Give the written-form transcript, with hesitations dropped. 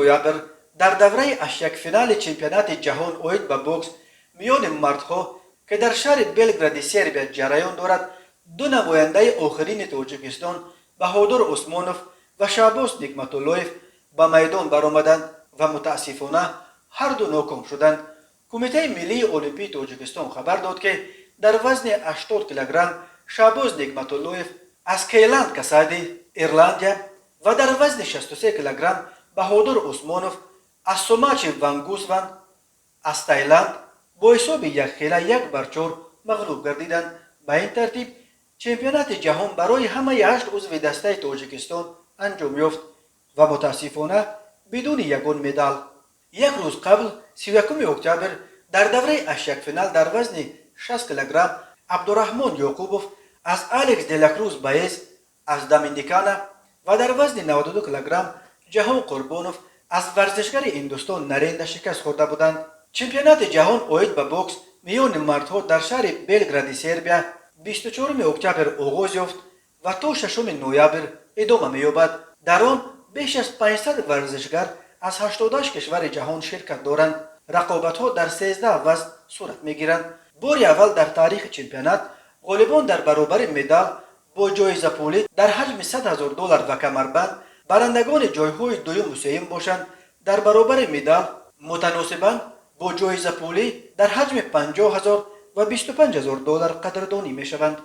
نویابر در دوره اشک فینال چمپیونات جهان اوید با بوکس میان مردها که در شهر بلگراد سربیا جریان دارد دو نماینده آخرین تاجیکستان بهادر عثمانوف و شعباز نعمتاللهیف به میدان برآمدند و متاسفانه هر دو ناکام شدند. کمیته ملی المپی تاجیکستان خبر داد که در وزن 80 کیلوگرم شعباز نعمتاللهیف از کیلند کسادی ایرلندیا و در وزن 63 کیلوگرم بهادر عثمانوف از سوماچ ونگوسوان از تایلند با حساب 1-4 مغلوب گردیدند. به این ترتیب چمپیونات جهان برای همه 8 عضو دسته تاجیکستان انجام یافت و متاسفانه بدون یگان مدال. یک روز قبل 31 اکتبر در دوره اشک فینال در وزن 60 کیلوگرم عبدالرحمن یعقوبوف از الکس دلاکروز بایز از دومینیکانا و در وزن 92 کیلوگرم جهان قربانوف از ورزشگر هندوستان نرینده شکست خورده بودند. چمپیونات جهان اوید با بوکس میان مردها در شهر بلگراد سربیا 24 اکتبر آغاز یافت و تا 6 نوامبر ادامه می‌یابد. در آن بیش از 500 ورزشگر از 88 کشور جهان شرکت دارند. رقابت‌ها در 13 وزن صورت می‌گیرند. بار اول در تاریخ چمپیونات غالبان در برابر مدال با جایزه پولی در حجم $100,000 و کمربند برندگان جایهای دوم و سوم باشند. در برابر مدال متناسباً با جایزه پولی در حجم $50,000 و $25,000 قدردانی می‌شوند.